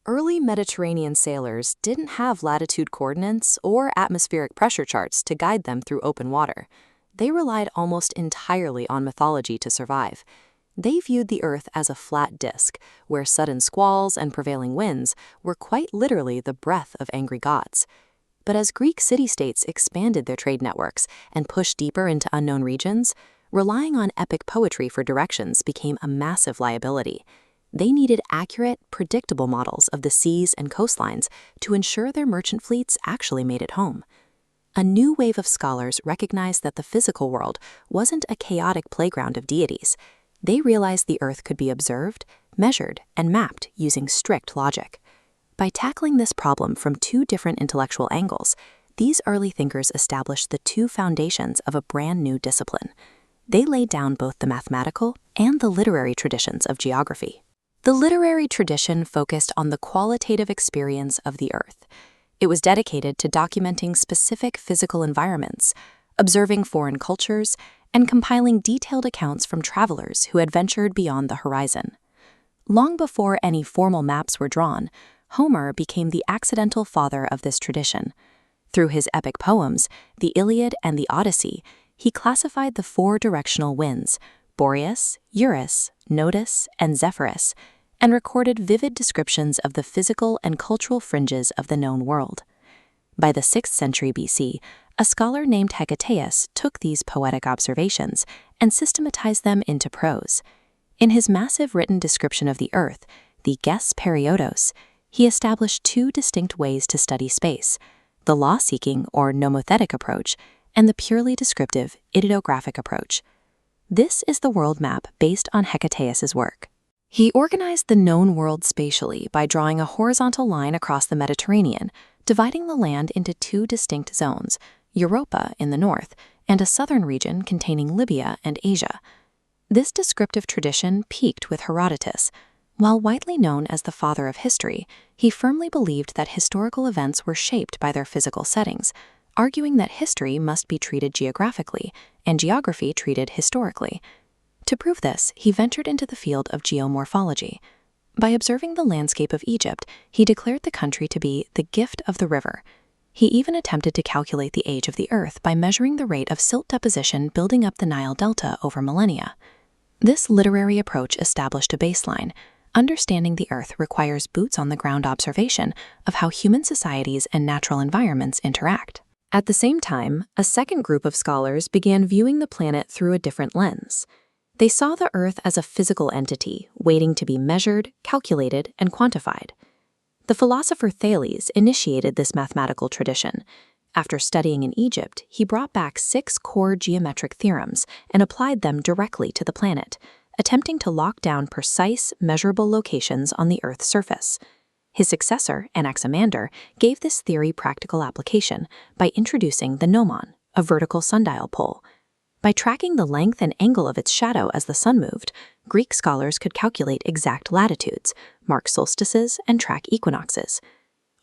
Early Mediterranean sailors didn't have latitude coordinates or atmospheric pressure charts to guide them through open water. They relied almost entirely on mythology to survive. They viewed the Earth as a flat disk, where sudden squalls and prevailing winds were quite literally the breath of angry gods. But as Greek city-states expanded their trade networks and pushed deeper into unknown regions, relying on epic poetry for directions became a massive liability. They needed accurate, predictable models of the seas and coastlines to ensure their merchant fleets actually made it home. A new wave of scholars recognized that the physical world wasn't a chaotic playground of deities. They realized the Earth could be observed, measured, and mapped using strict logic. By tackling this problem from two different intellectual angles, these early thinkers established the two foundations of a brand new discipline. They laid down both the mathematical and the literary traditions of geography. The literary tradition focused on the qualitative experience of the Earth. It was dedicated to documenting specific physical environments, observing foreign cultures, and compiling detailed accounts from travelers who had ventured beyond the horizon. Long before any formal maps were drawn, Homer became the accidental father of this tradition. Through his epic poems, the Iliad and the Odyssey, he classified the four directional winds, Boreas, Eurus, Nodus, and Zephyrus, and recorded vivid descriptions of the physical and cultural fringes of the known world. By the 6th century BC, a scholar named Hecataeus took these poetic observations and systematized them into prose. In his massive written description of the Earth, the Ges Periodos, he established two distinct ways to study space: the law-seeking or nomothetic approach and the purely descriptive ideographic approach. This is the world map based on Hecataeus' work. He organized the known world spatially by drawing a horizontal line across the Mediterranean, dividing the land into two distinct zones, Europa in the north and a southern region containing Libya and Asia. This descriptive tradition peaked with Herodotus. While widely known as the father of history, he firmly believed that historical events were shaped by their physical settings, arguing that history must be treated geographically and geography treated historically. To prove this, he ventured into the field of geomorphology. By observing the landscape of Egypt, he declared the country to be the gift of the river. He even attempted to calculate the age of the Earth by measuring the rate of silt deposition building up the Nile Delta over millennia. This literary approach established a baseline. Understanding the Earth requires boots-on-the-ground observation of how human societies and natural environments interact. At the same time, a second group of scholars began viewing the planet through a different lens. They saw the Earth as a physical entity, waiting to be measured, calculated, and quantified. The philosopher Thales initiated this mathematical tradition. After studying in Egypt, he brought back 6 core geometric theorems and applied them directly to the planet, attempting to lock down precise, measurable locations on the Earth's surface. His successor, Anaximander, gave this theory practical application by introducing the Gnomon, a vertical sundial pole. By tracking the length and angle of its shadow as the sun moved, Greek scholars could calculate exact latitudes, mark solstices, and track equinoxes.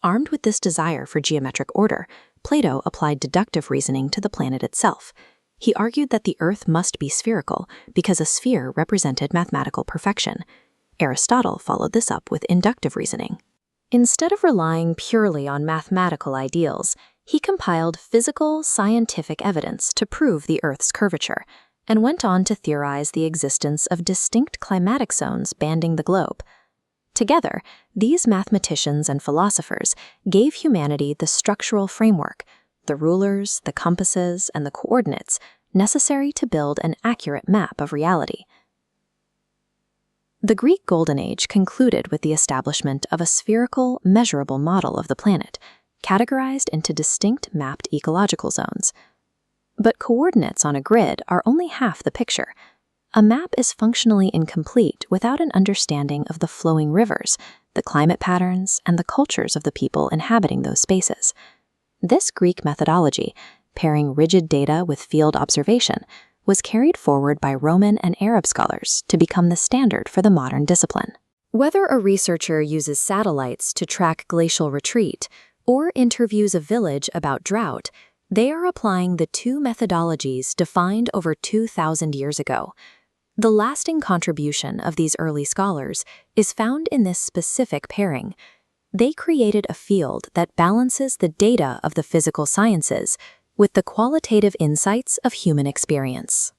Armed with this desire for geometric order, Plato applied deductive reasoning to the planet itself. He argued that the Earth must be spherical because a sphere represented mathematical perfection. Aristotle followed this up with inductive reasoning. Instead of relying purely on mathematical ideals, he compiled physical, scientific evidence to prove the Earth's curvature, and went on to theorize the existence of distinct climatic zones banding the globe. Together, these mathematicians and philosophers gave humanity the structural framework, the rulers, the compasses, and the coordinates necessary to build an accurate map of reality. The Greek Golden Age concluded with the establishment of a spherical, measurable model of the planet, categorized into distinct mapped ecological zones. But coordinates on a grid are only half the picture. A map is functionally incomplete without an understanding of the flowing rivers, the climate patterns, and the cultures of the people inhabiting those spaces. This Greek methodology, pairing rigid data with field observation, was carried forward by Roman and Arab scholars to become the standard for the modern discipline. Whether a researcher uses satellites to track glacial retreat or interviews a village about drought, they are applying the two methodologies defined over 2,000 years ago. The lasting contribution of these early scholars is found in this specific pairing. They created a field that balances the data of the physical sciences with the qualitative insights of human experience.